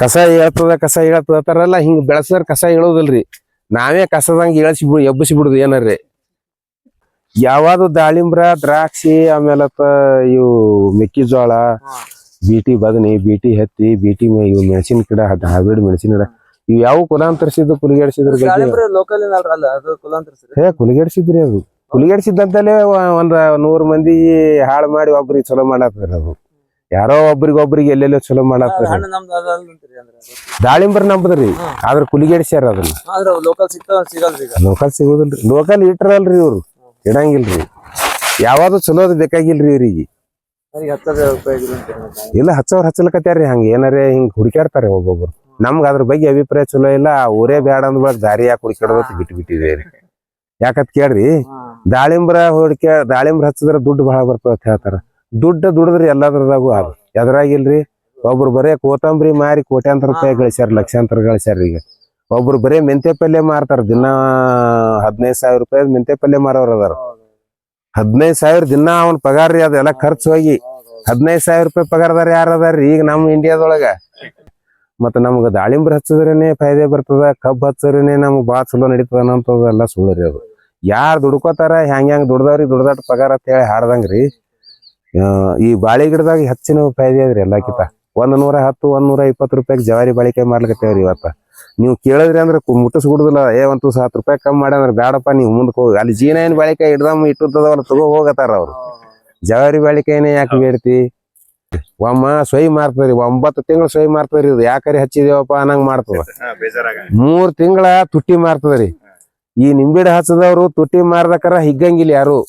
ಕಸ ಹೇಳ್ತದ ತರಲ್ಲ ಹಿಂಗ್ ಬೆಳಸದ್ರ ಕಸ ಹೇಳೋದಿಲ್ರಿ. ನಾವೇ ಕಸದಂಗ ಎಬ್ಬಸಿ ಬಿಡುದು ಏನಾರ್ರಿ. ಯಾವ್ದು ದಾಳಿಂಬ್ರ, ದ್ರಾಕ್ಷಿ, ಆಮೇಲೆ ಇವು ಮೆಕ್ಕೆಜೋಳ, ಬೀಟಿ ಬದನಿ, ಬೀಟಿ ಹತ್ತಿ, ಬೀಟಿ ಇವು ಮೆಣಸಿನ ಗಿಡ, ಹೈಬ್ರಿಡ್ ಮೆಣಸಿನ ಗಿಡ, ಇವ್ ಯಾವ ಕುಲಾಂತರಿಸಿದ್ದು ಕುಲಿಗೆಡ್ಸಿದ್ರ ಕುಲಿಗೆಡ್ಸಿದ್ರಿ. ಅದು ಕುಲಿಗೆಡ್ಸಿದ್ದಂತಲೇ ಒಂದ್ 100 ಮಂದಿ ಹಾಳು ಮಾಡಿ ಒಬ್ರಿಗೆ ಚಲೋ ಮಾಡಾಕ್ತಾರ. ಅದು ಯಾರೋ ಒಬ್ರಿಗೊಬ್ರಿಗೆ ಎಲ್ಲೆಲ್ಲೋ ಚಲೋ ಮಾಡಾಕ್ತಾರ. ದಾಳಿಂಬ್ರ ನಂಬದ್ರಿ, ಆದ್ರ ಕುಲಿಗೆಡ್ಸ್ಯಾರ ಅದನ್ನ. ಲೋಕಲ್ ಸಿಗೋದಿಲ್ರಿ. ಲೋಕಲ್ ಇಟ್ರಲ್ರಿ ಇವ್ರು, ಇಡಂಗಿಲ್ರಿ. ಯಾವ್ದು ಚಲೋದ್ ಬೇಕಾಗಿಲ್ರಿ ಇವ್ರಿಗೆ. ಇಲ್ಲ ಹಚ್ಚಲಕತ್ಯಾರ್ರಿ. ಹಂಗ ಏನಾರೇ ಹಿಂಗ್ ಹುಡುಕ್ಯಾಡ್ತಾರೆ ಒಬ್ಬೊಬ್ರು. ನಮ್ಗ ಅದ್ರ ಬಗ್ಗೆ ಅಭಿಪ್ರಾಯ ಚಲೋ ಇಲ್ಲ. ಊರೇ ಬ್ಯಾಡ ಅಂದ್ ದಾರಿ ಯಾಕೆ ಹುಡುಕ್ಯಾಡೋದು ಬಿಟ್ಟಿದ್ದೇವ್ರಿ. ಯಾಕತ್ ಕೇಳ್ರಿ, ದಾಳಿಂಬ್ರ ಹಚ್ಚಿದ್ರ ದುಡ್ಡು ಬಹಳ ಬರ್ತಾವ ಅಂತ ಹೇಳ್ತಾರ. ದುಡಿದ್ರಿ ಎಲ್ಲದ್ರದಾಗು. ಅದು ಎದ್ರಾಗಿಲ್ರಿ. ಒಬ್ರು ಬರೇ ಕೋತಂಬರಿ ಮಾರಿ ಕೋಟ್ಯಾಂತರ ರೂಪಾಯಿ ಗಳಿಸ್ಯಾರ, ಲಕ್ಷಾಂತರ ಗಳಿಸ್ಯಾರ. ಈಗ ಒಬ್ರು ಬರೇ ಮೆಂತೆ ಪಲ್ಯ ಮಾರ್ತಾರ. ದಿನ 15,000 ರೂಪಾಯಿ ಮೆಂತೆ ಪಲ್ಯ ಮಾರೋರ್ ಅದಾರ. 15,000 ದಿನ ಅವನ್ ಪಗಾರ ರೀ. ಅದೆಲ್ಲ ಖರ್ಚು ಹೋಗಿ 15,000 ರೂಪಾಯಿ ಪಗಾರದಾರ ಯಾರ ಅದಾರ್ರಿ ಈಗ ನಮ್ಮ ಇಂಡಿಯಾದೊಳಗ. ಮತ್ತ ನಮ್ಗ ದಾಳಿಂಬ್ರ ಹಚ್ಚದ್ರೇನೆ ಫಾಯ್ದೆ ಬರ್ತದ, ಕಬ್ಬ್ ಹಚ್ಚದ್ರೇನೆ ನಮ್ಗ್ ಬಾಳ ಚಲೋ ನಡೀತದ ಅನ್ನೋಂಥದ್ದು ಎಲ್ಲ ಸುಳ್ಳ್ರಿ. ಅದು ಯಾರ್ ದುಡ್ಕೋತಾರ, ಹೆಂಗ್ ದುಡ್ದವ್ರಿಗೆ ದುಡ್ದಾಟ ಪಗಾರ ಅಂತ ಹೇಳಿ ಹಾಡ್ದಂಗ್ರಿ. ಈ ಬಾಳಿ ಗಿಡದಾಗ ಹೆಚ್ಚಿನ ಫಾಯ್ದೆ ಅದ್ರಿ ಎಲ್ಲಕ್ಕಿಂತ. 110, 120 ರೂಪಾಯಿಗೆ ಜವಾರಿ ಬಾಳಿಕಾಯಿ ಮಾಡ್ಲಿಕತ್ತೇವ್ರಿ ಇವತ್ತ. ನೀವು ಕೇಳಿದ್ರಿ ಅಂದ್ರೆ ಮುಟ್ಟಿಸ್ಬಿಡುದಿಲ್ಲ. ಒಂದ್ 10 ರೂಪಾಯಿ ಕಮ್ಮಿ ಮಾಡ್ಯಾರ ಬ್ಯಾಡಪ್ಪ, ನೀವು ಮುಂದಕ್ಕೆ ಹೋಗಿ ಅಲ್ಲಿ ಜೀನ ಬಾಳಿಕಾಯಿ ಇಟ್ಟದವಲ್ಲ ತಗೋ ಹೋಗತಾರ ಅವ್ರು. ಜವಾರಿ ಬಾಳಿಕಾಯಿನೇ ಯಾಕೆ ಬೇಡ್ತಿ? ಒಮ್ಮ ಸೊಯ್ ಮಾರ್ತದ್ರಿ, 9 ತಿಂಗಳು ಸೊಯ್ ಮಾರ್ತದ್ರಿ. ಇದು ಯಾಕರಿ ಹಚ್ಚಿದೇವಪ್ಪ ಅನ್ನಂಗ್ ಮಾಡ್ತದ. 3 ತಿಂಗಳ ತುಟ್ಟಿ ಮಾರ್ತದ್ರಿ. ಈ ನಿಂಬಿಡ ಹಚ್ಚದವ್ರು ತುಟ್ಟಿ ಮಾರ್ದಕಾರ ಹಿಗ್ಗಂಗಿಲ್ಲ ಯಾರು,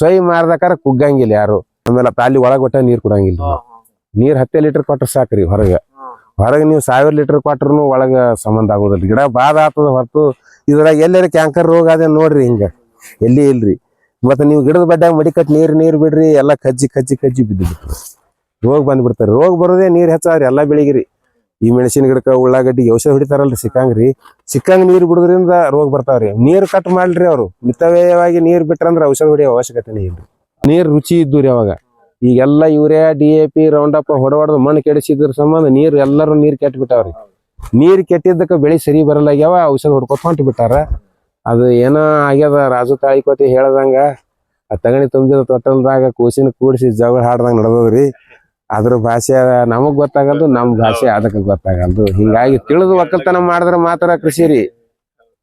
ಸೊಯ್ ಮಾರ್ದಕಾರ ಕುಗ್ಗಂಗಿಲ್ಲ ಯಾರು. ಆಮೇಲೆ ಅಲ್ಲಿ ಒಳಗ್ ಒಟ್ಟ ನೀರ್ ಕೊಡಂಗಿಲ್ಲ. ನೀರ್ 10 ಲೀಟರ್ ಕೊಟ್ರ ಸಾಕ್ರಿ. ಹೊರಗೆ ನೀವು 1000 ಲೀಟರ್ ಕೊಟ್ರು ಒಳಗ ಸಂಬಂಧ ಆಗೋದಿಲ್ಲ. ಗಿಡ ಬಾದ ಆಗ್ತದ ಹೊರತು ಇದ್ರಾಗ ಎಲ್ಲರ ಕ್ಯಾಂಕರ್ ರೋಗ ಅದೇ ನೋಡ್ರಿ. ಹಿಂಗ ಎಲ್ಲಿ ಇಲ್ರಿ. ಮತ್ತೆ ನೀವು ಗಿಡದ ಬಡ್ಡ್ಯಾಗ ಮಡಿಕಟ್ ನೀರ್ ಬಿಡ್ರಿ, ಎಲ್ಲ ಕಜ್ಜಿ ಬಿದ್ದು ಬಿಡ್ತದೆ. ರೋಗ ಬಂದ್ಬಿಡ್ತಾರೆ. ರೋಗ ಬರೋದೇ ನೀರ್ ಹೆಚ್ಚಾದ್ರಿ ಎಲ್ಲಾ ಬೆಳಿಗ್ರಿ. ಈ ಮೆಣಸಿನ ಗಿಡಕ್ಕ ಉಳ್ಳಾಗಡ್ಡಿ ಔಷಧ ಹೊಡಿತಾರಲ್ರಿ, ಸಿಕ್ಕಂಗ್ ನೀರ್ ಬಿಡೋದ್ರಿಂದ ರೋಗ ಬರ್ತಾವ್ರಿ. ನೀರ್ ಕಟ್ ಮಾಡ್ರಿ. ಅವ್ರು ಮಿತವ್ಯಯವಾಗಿ ನೀರ್ ಬಿಟ್ರಂದ್ರ ಔಷಧ ಹೊಡಿಯೋ ಅವಶ್ಯಕತೆನೇ ಇಲ್ರಿ. ನೀರ್ ರುಚಿ ಇದ್ದು ಅವಾಗ. ಈಗೆಲ್ಲ ಯೂರಿಯಾ, DAP, ರೌಂಡಪ್ ಹೊಡವಡ್ದು ಮಣ್ಣು ಕೆಡಿಸಿದ್ರ ಸಂಬಂಧ ಎಲ್ಲರೂ ನೀರ್ ಕೆಟ್ಟ ಬಿಟ್ಟಾವ್ರಿ. ನೀರ್ ಕೆಟ್ಟಿದ್ದಕ್ಕೆ ಬೆಳಿ ಸರಿ ಬರಲಾಗ್ಯಾವ. ಔಷಧ ಹೊಡ್ಕೊತ ಹೊಂಟು ಬಿಟ್ಟಾರ. ಅದು ಏನೋ ಆಗ್ಯದ. ರಾಜು ತಾಳಿಕೋಟಿ ಹೇಳ್ದಂಗ ತಗಣಿ ತುಂಬಿದ ತೊಟ್ಟಲ್ದಾಗ ಕೂಸಿನ ಕೂಡಿಸಿ ಜಗಳ ಹಾಡ್ದಂಗ ನಡ್ದದ್ರಿ. ಅದ್ರ ಭಾಷೆ ನಮಗ್ ಗೊತ್ತಾಗಲ್ದು, ನಮ್ ಭಾಷೆ ಅದಕ್ಕೆ ಗೊತ್ತಾಗಲ್ದು. ಹಿಂಗಾಗಿ ತಿಳಿದು ಒಕ್ಕಲ್ತನ ಮಾಡಿದ್ರ ಮಾತ್ರ ಕೃಷಿ ರೀ.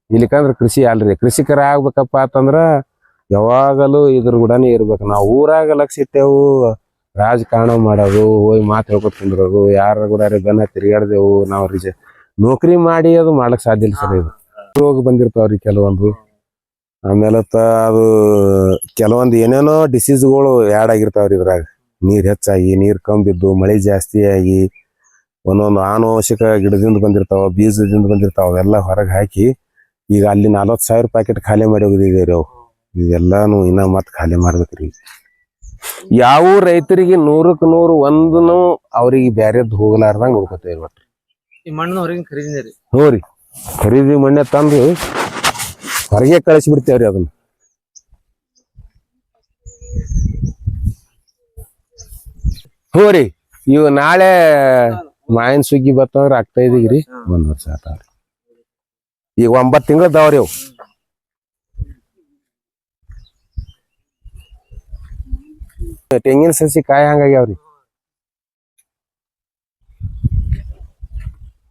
ಇಲ್ಲಿಕಂದ್ರ ಕೃಷಿ ಅಲ್ರಿ. ಕೃಷಿಕರ ಆಗ್ಬೇಕಪ್ಪ ಅಂತಂದ್ರ ಯಾವಾಗಲೂ ಇದ್ರ ಕೂಡನೇ ಇರ್ಬೇಕು. ನಾವು ಊರಾಗ ಲಕ್ಷ ಇಟ್ಟೆವು, ರಾಜಕಾರಣ ಮಾಡೋದು, ಹೋಗಿ ಮಾತು ಹೇಳ್ಕೊತ ಕುಂದ್ರೋದು, ಯಾರ ಕೂಡ ಬೆನ್ನ ತಿರುಗಾಡ್ದೆವು. ನಾವು ನೌಕರಿ ಮಾಡಿ ಅದು ಮಾಡ್ಲಕ್ ಸಾಧ್ಯ ಇಲ್ಲ ಸರ್. ಇದು ರೋಗ ಬಂದಿರ್ತಾವ್ರಿ ಕೆಲವೊಂದು. ಆಮೇಲೆ ಅದು ಕೆಲವೊಂದು ಏನೇನೋ ಡಿಸೀಸ್ಗಳು ಆ್ಯಡ್ ಆಗಿರ್ತಾವ್ರಿ ಇದ್ರಾಗ. ನೀರ್ ಹೆಚ್ಚಾಗಿ, ನೀರ್ ಕಮ್ಮಿದ್ದು, ಮಳೆ ಜಾಸ್ತಿ ಆಗಿ, ಒಂದೊಂದು ಆನುವಂಶಿಕ ಗಿಡದಿಂದ ಬಂದಿರ್ತಾವ, ಬೀಜದಿಂದ ಬಂದಿರ್ತಾವ. ಅವೆಲ್ಲ ಹೊರಗೆ ಹಾಕಿ ಈಗ ಅಲ್ಲಿ 40,000 ಪ್ಯಾಕೆಟ್ ಖಾಲಿ ಮಾಡಿ ಹೋಗಿದ್ದೀರಿ. ಅವು ಇವೆಲ್ಲಾನು ಇನ್ನ ಮತ್ತೆ ಖಾಲಿ ಮಾಡ್ಬೇಕ್ರಿ. ಯಾವ ರೈತರಿಗೆ 100ಕ್ಕೆ 100 ಒಂದನು ಅವ್ರಿಗೆ ಬ್ಯಾರೆದ್ ಹೋಗಲಾರ್ದಂಗ ನೋಡ್ಕೊತೇವ್ರಿ. ಒಟ್ಟು ಈ ಮಣ್ಣು ಹೊರಗಿನ ಖರೀದಿನೇ ರೀ. ಹ್ಞೂ ರೀ, ಖರೀದಿ ಮಣ್ಣೆ ತಂದು ಹೊರಗೆ ಕಳಿಸಿ ಬಿಡ್ತೇವ್ರಿ ಅದನ್ನ. ಹ್ಞೂ ರೀ, ಇವು ನಾಳೆ ಮಾವಿನ ಸುಗ್ಗಿ ಬರ್ತಂದ್ರ 5 1 ವರ್ಷ ಆತಾವ್ರಿ. ಈಗ 9 ತಿಂಗಳದಾವ್ರಿ ಅವು. ತೆಂಗಿನ ಸಸಿ ಕಾಯಿ ಹಂಗಾಗ್ಯಾವ್ರಿ.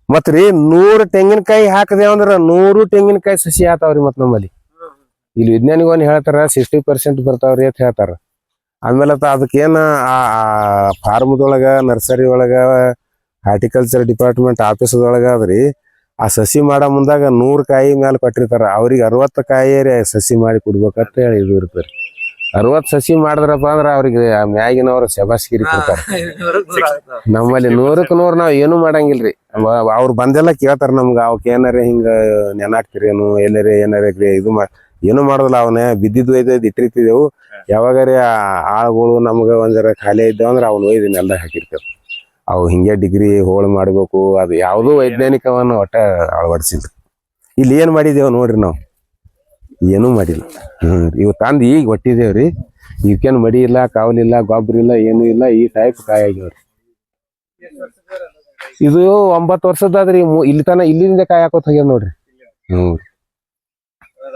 ಮತ್ರಿ 100 ತೆಂಗಿನಕಾಯಿ ಹಾಕದೇವಂದ್ರ 100 ತೆಂಗಿನಕಾಯಿ ಸಸಿ ಆತಾವ್ರಿ. ಮತ್ ನಮ್ಮಲ್ಲಿ ಇಲ್ಲಿ ವಿಜ್ಞಾನಿಗಳು ಹೇಳ್ತಾರ 60% ಬರ್ತಾವ್ರಿ ಅಂತ ಹೇಳ್ತಾರ. ಆಮೇಲೆ ಅದಕ್ಕೇನ ಫಾರ್ಮದೊಳಗ, ನರ್ಸರಿ ಒಳಗ, ಹಾರ್ಟಿಕಲ್ಚರ್ ಡಿಪಾರ್ಟ್ಮೆಂಟ್ ಆಫೀಸದೊಳಗ ಅದ್ರಿ. ಆ ಸಸಿ ಮಾಡೋ ಮುಂದಾಗ 100 ಕಾಯಿ ಮೇಲೆ ಕೊಟ್ಟಿರ್ತಾರ. ಅವ್ರಿಗೆ 60 ಕಾಯಿ ಸಸಿ ಮಾಡಿ ಕೊಡ್ಬೇಕಂತ ಹೇಳಿ ಇದು ಇರ್ತಾರೆ. 60 ಸಸಿ ಮಾಡಿದ್ರಪ್ಪ ಅಂದ್ರ ಅವ್ರಿಗೆ ಮ್ಯಾಗಿನವ್ರ ಶಬಾಸ್ಗಿರಿ ಕೊಡ್ತಾರ. ನಮ್ಮಲ್ಲಿ 100ಕ್ಕೆ 100 ನಾವ್ ಏನು ಮಾಡಂಗಿಲ್ರಿ. ಅವ್ರು ಬಂದೆಲ್ಲ ಕೇಳ್ತಾರ ನಮ್ಗ, ಅವಕ್ ಏನಾರ ಹಿಂಗ ನೆನಾಕ್ತಿರೇನು, ಎಲ್ಲಾರ ಏನಾರ ಇದು ಏನು ಮಾಡೋದಿಲ್ಲ. ಅವನ್ನ ಬಿದ್ದಿದ್ದು ಒಯ್ದು ಇಟ್ಟಿರ್ತಿದ್ದೆವು. ಯಾವಾಗಾರ ಆಳುಗಳು ನಮ್ಗ ಒಂದರ ಖಾಲಿ ಇದ್ದಾವ ಅಂದ್ರ ಅವ್ನ ಒಯ್ದು ನೆಲ್ದಾಗ ಹಾಕಿರ್ತೇವೆ. ಅವು ಹಿಂಗೆ ಡಿಗ್ರಿ ಹೋಳು ಮಾಡ್ಬೇಕು, ಅದು ಯಾವುದೂ ವೈಜ್ಞಾನಿಕವನ್ನು ಒಟ್ಟ ಅಳವಡಿಸಿಲ್ರಿ. ಇಲ್ಲಿ ಏನ್ ಮಾಡಿದೇವ್ ನೋಡ್ರಿ, ನಾವು ಏನೂ ಮಾಡಿಲ್ಲ. ಇವು ತಂದು ಈಗ ಒಟ್ಟಿದೇವ್ರಿ. ಇವಕ್ಕೇನು ಮಡಿ ಇಲ್ಲ, ಕಾವಲಿಲ್ಲ, ಗೊಬ್ಬರ ಇಲ್ಲ, ಏನೂ ಇಲ್ಲ. ಈ ಟೈಪ್ ಕಾಯಿ ಆಗ್ಯಾವ್ರಿ. ಇದು 9 ವರ್ಷದಾದ್ರಿ ಇಲ್ಲಿ ತನ ಇಲ್ಲಿಂದ ಕಾಯಿ ಹಾಕೋತ್ ಹೋಗ್ಯದ ನೋಡ್ರಿ. ಹ್ಞೂ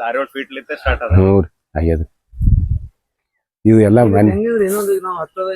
6-7 ಫೀಟ್ ಲಿಂದ ಸ್ಟಾರ್ಟ್ ಅದ. ಹ್ಞೂ ರೀ ಆಗ್ಯದ. ಇವು ಎಲ್ಲ ಮನೆ ಹೆಂಗಿದ್ರಿ ಇನ್ನೊಂದು ಈಗ ನಾವು ಹತ್ತದ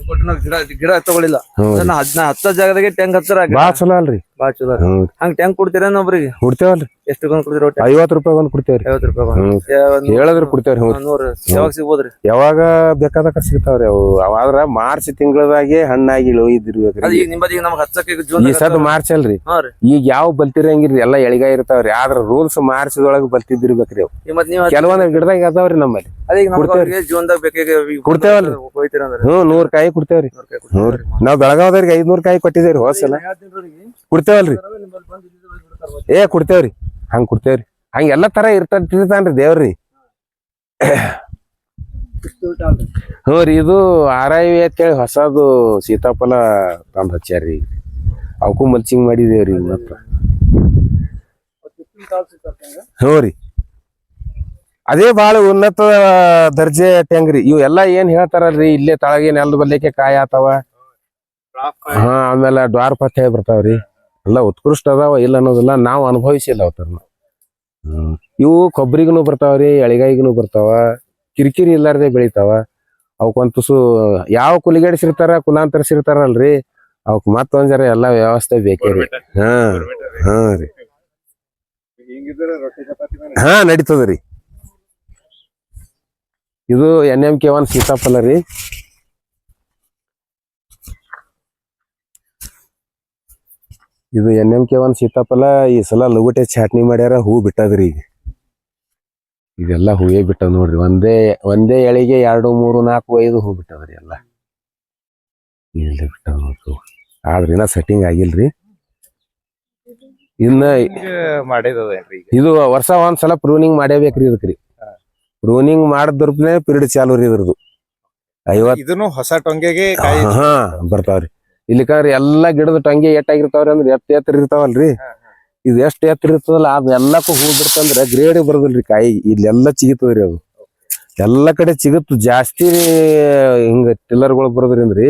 ಕೊಟ್ಟು ನಾವು ಗಿಡ ತಗೊಳಿಲ್ಲ ಹ್ಞೂ ಅದನ್ನ ಹತ್ತ ಜಾಗದಾಗೆ ಟ್ಯಾಂಕ್ ಹತ್ತಾರ ಭಾಳ ಚಲೋ ಅಲ್ರಿ. ಬಾಳ ಚಲೋ ಹ್ಞೂ ಹಂಗ ಟ್ಯಾಂಕ್ ಕೊಡ್ತೀರ ಒಬ್ರಿಗೆ ಕೊಡ್ತೇವಲ್ರಿ. ಎಷ್ಟು ಕೊಡ್ತೀರಿ? 50 ರೂಪಾಯಿ ಒಂದ್ ಕೊಡ್ತೇವ್ರಿ. 50 ರೂಪಾಯಿ ಹ್ಞೂ ಹೇಳಿದ್ರು ಕೊಡ್ತೇವ್ರಿ. ಹ್ಞೂ 100 ಯಾವಾಗ ಸಿಗ್ಬೋದ್ರಿ? ಯಾವಾಗ ಬೇಕಾದಕ್ಕ ಸಿಗ್ತಾವ್ರಿ ಅವು. ಆದ್ರ ಮಾರ್ಚ್ ತಿಂಗಳದಾಗೆ ಹಣ್ಣಾಗಿ ಇಳಿದಿರ್ಬೇಕ್ರಿ. ಅದ್ ಈಗ ನಿಮ್ಮದೀಗ ನಮ್ಗೆ ಹಚ್ಚಕ್ಕೆ ಈ ಜೂನ್ ಸದ್ ಮಾರ್ಚ್ ಅಲ್ರಿ. ಹಾ ರೀ. ಈಗ ಯಾವ ಬಲ್ತಿರಂಗಿಲ್ರಿ ಎಲ್ಲಾ ಎಳಿಗಾಯಿ ಇರ್ತಾವ್ರಿ. ಆದ್ರ ರೂಲ್ಸ್ ಮಾರ್ಚ್ದೊಳಗ ಬಲ್ತಿದ್ದಿರ್ಬೇಕ್ರಿ ಅವು. ಈಗ ಮತ್ ನೀವು ಕೆಲವೊಂದ್ ಗಿಡದಾಗ ಅದಾವ್ರಿ ನಮ್ಮಲ್ಲಿ. ಅದೀಗ ನಮ್ಗೆ ಜೂನ್ದಾಗ ಬೇಕಾಗಿ ಕೊಡ್ತೇವಲ್ರಿ. ಹೋಯ್ತೀರ ಅಂದ್ರೆ ಹ್ಞೂ 100 ಕಾಯಿ ಕೊಡ್ತೇವ್ರಿ. ಹ್ಞೂ ರೀ. ನಾವ್ ಬೆಳಗಾವದವ್ರಿಗೆ 500 ಕಾಯಿ ಕೊಟ್ಟಿದೇವ್ರಿ ಹೋದ್ಸಲ. ಕೊಡ್ತೇವಲ್ರಿ. ಕೊಡ್ತೇವ್ರಿ. ಹಂಗ್ ಕೊಡ್ತೇವ್ರಿ. ಹಂಗ ಎಲ್ಲಾ ತರ ತಿರ್ತಾನ್ರಿ ದೇವ್ರಿ. ಹ್ಞೂ ರೀ. ಇದು RIV ಅಂತೇಳಿ ಹೊಸದು ಸೀತಾಫಲ ತಂದ್ ಹಚ್ಚಾರಿ. ಅವಕ್ಕೂ ಮಲ್ಚಿಂಗ್ ಮಾಡಿದೇವ್ರಿ ಮತ್ತ. ಹ್ಞೂ ರೀ. ಅದೇ ಬಾಳ ಉನ್ನತ ದರ್ಜೆ ಟ್ಯಾಂಗ್ರಿ. ಇವು ಎಲ್ಲಾ ಏನ್ ಹೇಳ್ತಾರಲ್ರಿ ಇಲ್ಲೇ ತಳಗೆ ನೆಲದ ಬಲ್ಲೆಕೆ ಕಾಯಿ ಆತಾವ. ಹಾ ಆಮೇಲೆ ಡ್ವಾರ್ಫ್ ಅಂತ ಹೇಳಿ ಬರ್ತಾವ್ರಿ. ಎಲ್ಲ ಉತ್ಕೃಷ್ಟ ಅದಾವ ಇಲ್ಲ ಅನ್ನೋದಿಲ್ಲ. ನಾವು ಅನುಭವಿಸಿಲ್ಲ ಅವತರ್ನ. ಇವು ಕೊಬ್ಬರಿಗೂ ಬರ್ತಾವ್ರಿ, ಎಳಿಗಾಯಿಗೂ ಬರ್ತಾವ. ಕಿರಿಕಿರಿ ಇಲ್ಲಾರ್ದೆ ಬೆಳಿತಾವ. ಅವಕ್ಕೊಂದ್ ತುಸು ಯಾವ ಕುಲಿಗೇಡಿಸಿರ್ತಾರ ಕುಲಾಂತರಿಸಿರ್ತಾರಲ್ರಿ ಅವಕ್ ಮತ್ತೊಂದ್ ಜರ ಎಲ್ಲಾ ವ್ಯವಸ್ಥೆ ಬೇಕೇ ರೀ. ಹಾ ಹಾ ರೀ. ಹಾ ನಡೀತದ್ರಿ. ಇದು NMK1 ಸೀತಾಫಲ ರೀ. ಇದು NMK1 ಸೀತಾಫಲ. ಈ ಸಲ ಲಗುಟೆ ಚಾಟ್ನಿ ಮಾಡ್ಯಾರ. ಹೂ ಬಿಟ್ಟದ್ರಿ ಈಗ. ಇದೆಲ್ಲ ಹೂವೇ ಬಿಟ್ಟದ ನೋಡ್ರಿ. ಒಂದೇ ಎಳೆಗೆ 2, 3, 4, 5 ಹೂ ಬಿಟ್ಟದ್ರಿ ಎಲ್ಲ. ಇಲ್ಲ ಬಿಟ್ಟದ ನೋಡ್ರಿ. ಆದ್ರ ಇನ್ನ ಸೆಟ್ಟಿಂಗ್ ಆಗಿಲ್ರಿ. ಇನ್ನ ಮಾಡಿದೇನ್ರಿ ಈಗ? ಇದು ವರ್ಷ ಒಂದ್ಸಲ ಪ್ರೂನಿಂಗ್ ಮಾಡೇಬೇಕ್ರಿ ಇದಕ್ರಿ. ಪ್ರೂನಿಂಗ್ ಮಾಡಿದ್ರೇ ಪಿರಿಯಡ್ ಚಾಲು ರೀ ಇದ್ರದ್ದು. 50 ಇದನ್ನು ಹೊಸ ಟೊಂಗೆಗೆ ಕಾಯಿ ಹಾ ಬರ್ತಾವ್ರಿ. ಇಲ್ಲಿಕಂದ್ರೆ ಎಲ್ಲಾ ಗಿಡದ ಟೊಂಗೆ ಎಷ್ಟಾಗಿರ್ತಾವ್ರಿ ಅಂದ್ರೆ ಎತ್ತರ ಇರ್ತಾವಲ್ರಿ. ಇದು ಎಷ್ಟ್ ಎತ್ತರ ಇರ್ತದಲ್ಲ ಅದ್ ಎಲ್ಲಕ್ಕೂ ಹೂ ಬಿಡ್ತಂದ್ರ ಗ್ರೇಡ್ ಬರೋದಿಲ್ರಿ ಕಾಯಿ. ಇಲ್ಲೆಲ್ಲಾ ಚಿಗಿತದ್ರಿ ಅದು. ಎಲ್ಲಾ ಕಡೆ ಚಿಗುತ್ತು ಜಾಸ್ತಿ. ಹಿಂಗ ಟಿಲ್ಲರ್ಗಳು ಬರೋದ್ರಿಂದ್ರಿ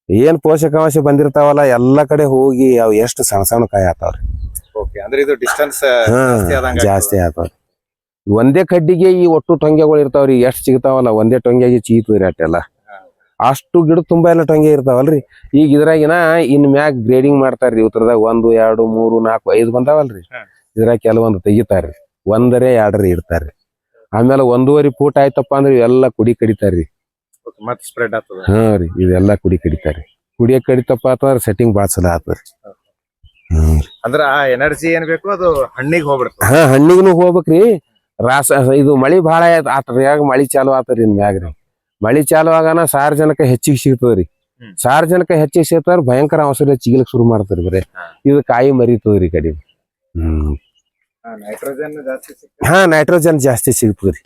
ಏನ್ ಪೋಷಕಾಂಶ ಬಂದಿರ್ತಾವಲ್ಲ ಎಲ್ಲಾ ಕಡೆ ಹೋಗಿ ಅವ್ ಎಷ್ಟು ಸಣ್ಣ ಸಣ್ಣ ಕಾಯಿ ಆತಾವ್ರಿ. ಅಂದ್ರೆ ಇದು ಡಿಸ್ಟೆನ್ಸ್ ಜಾಸ್ತಿ ಆತಾವ್ರಿ. ಒಂದೇ ಕಡ್ಡಿಗೆ ಈ ಒಟ್ಟು ಟೊಂಗೆಗಳು ಇರ್ತಾವ್ರಿ. ಎಷ್ಟ್ ಸಿಗ್ತಾವಲ್ಲ ಒಂದೇ ಟೊಂಗೆಗೆ ಚೀತದ್ರಿ ಅಟ್ಟೆಲ್ಲ. ಅಷ್ಟು ಗಿಡ ತುಂಬಾ ಎಲ್ಲ ಟೊಂಗೆ ಇರ್ತಾವಲ್ರಿ. ಈಗ ಇದ್ರಾಗಿನ ಇನ್ ಮ್ಯಾಗ ಗ್ರೇಡಿಂಗ್ ಮಾಡ್ತಾರ್ರಿ. ಉತ್ತರದಾಗ 1, 2, 3, 4, 5 ಬಂದಾವಲ್ರಿ. ಇದ್ರಾಗ ಕೆಲವೊಂದು ತೆಗಿತಾರ್ರಿ. 1, 2 ಇಡ್ತಾರ್ರಿ. ಆಮೇಲೆ 1.5 ಫೂಟ್ ಆಯ್ತಪ್ಪ ಅಂದ್ರೆ ಇವೆಲ್ಲ ಕುಡಿ ಕಡಿತಾರ್ರಿ. ಮತ್ತೆ ಸ್ಪ್ರೆಡ್ ಆಗ್ತದ. ಹಾ ರೀ. ಇದೆಲ್ಲಾ ಕುಡಿ ಕಡಿತಾರ್ರಿ. ಕುಡಿಯ ಕಡಿತಪ್ಪ ಅಂತಂದ್ರ ಸೆಟ್ಟಿಂಗ್ ಬಾಳ ಚಲೋ ಆತದ್ರಿ. ಅಂದ್ರ ಆ ಎನರ್ಜಿ ಏನ್ ಬೇಕು ಅದು ಹಣ್ಣಿಗೆ ಹೋಗ್ಬಿಡ್ತದ. ಹಾ ಹಣ್ಣಿಗೂ ಹೋಗ್ಬೇಕ್ರಿ. ಇದು ಮಳಿ ಬಾಳ ಆತ್ರಿ. ಮಳಿ ಚಾಲು ಆತರಿ ಇನ್ ಮ್ಯಾಗ್ರಿ. ಮಳಿ ಚಾಲು ಆಗಾನ ಸಾರ್ವಜನಿಕ ಹೆಚ್ಚಿಗೆ ಸಿಗ್ತದ್ರಿ. ಸಾರ್ವಜನಿಕ ಹೆಚ್ಚಿಗೆ ಸಿಗ್ತಾರ ಭಯಂಕರ ಔಷಧ ಚಿಗಿಲಕ್ ಶುರು ಮಾಡ್ತಾರ ಬರೇ. ಇದು ಕಾಯಿ ಮರಿತದ್ರಿ ಕಡಿ. ನೈಟ್ರೋಜನ್ ಜಾಸ್ತಿ ಹಾ ನೈಟ್ರೋಜನ್ ಜಾಸ್ತಿ ಸಿಗ್ತದ್ರಿ.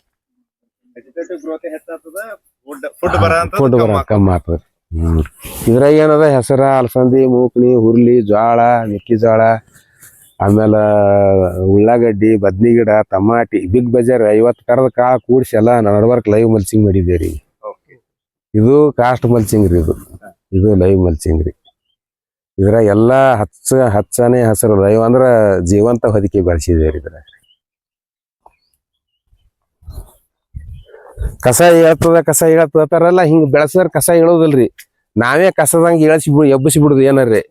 ವೆಜಿಟೇಟಿವ್ ಗ್ರೋತ್ ಹೆಚ್ಚಾಗ್ತದ. ಫುಡ್ ಬರ ಕಮ್ಮಿ ಆಗ್ತದ್ರಿ. ಇದ್ರಾಗ ಏನದ ಹೆಸರ, ಅಲಸಂದಿ, ಮೂಕ್ನಿ, ಹುರ್ಲಿ, ಜ್ವಾಳ, ಮೆಕ್ಕಿಜೋಳ, ಆಮೇಲೆ ಉಳ್ಳಾಗಡ್ಡಿ, ಬದ್ನಿ ಗಿಡ, ಟಮಾಟಿ, ಬಿಗ್ ಬಜಾರ್ 50 ತರದ ಕಾಳ ಕೂಡ್ಸಿ ಎಲ್ಲ ನಡ್ವರ್ಕ್ ಲೈವ್ ಮಲ್ಚಿಂಗ್ ಮಾಡಿದೇವ್ರಿ. ಇದು ಕಾಸ್ಟ್ ಮಲ್ಚಿಂಗ್ ರೀ. ಇದು ಲೈವ್ ಮಲ್ಚಿಂಗ್ ರೀ. ಇದ್ರಾಗ ಎಲ್ಲಾ ಹಚ್ಚನೆ ಹಸಿರು ಲೈವ್ ಅಂದ್ರ ಜೀವಂತ ಹೊದಿಕೆ ಬೆಳೆಸಿದೇವ್ರಿ. ಇದ್ರಾಗ ಕಸ ಹೇಳ್ತದಲ್ಲ ಹಿಂಗ್ ಬೆಳೆಸಿದ್ರ ಕಸ ಹೇಳೋದಿಲ್ರಿ. ನಾವೇ ಕಸದಂಗ ಎಬ್ಬಸಿ ಬಿಡುದು ಏನಾರ್ರಿ.